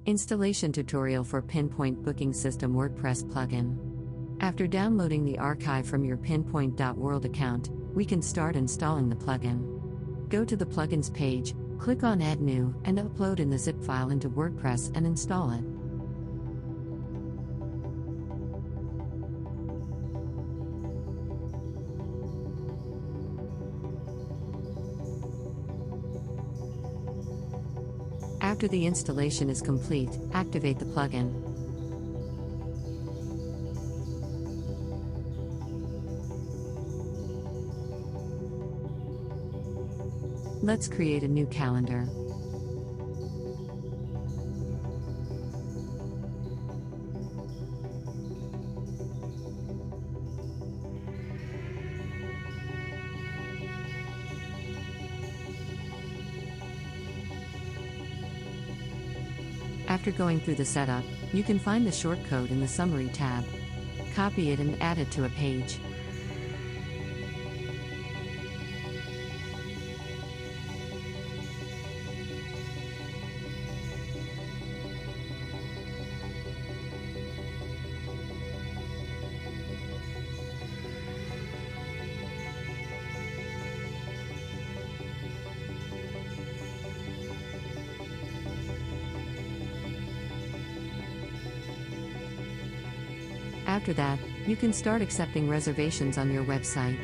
Installation tutorial for Pinpoint Booking System WordPress plugin. After downloading the archive from your PINPOINT.WORLD account, we can start installing the plugin. Go to the Plugins page, click on Add New, and upload in the zip file into WordPress and install it. After the installation is complete, activate the plugin. Let's create a new calendar. After going through the setup, you can find the shortcode in the Summary tab. Copy it and add it to a page. After that, you can start accepting reservations on your website.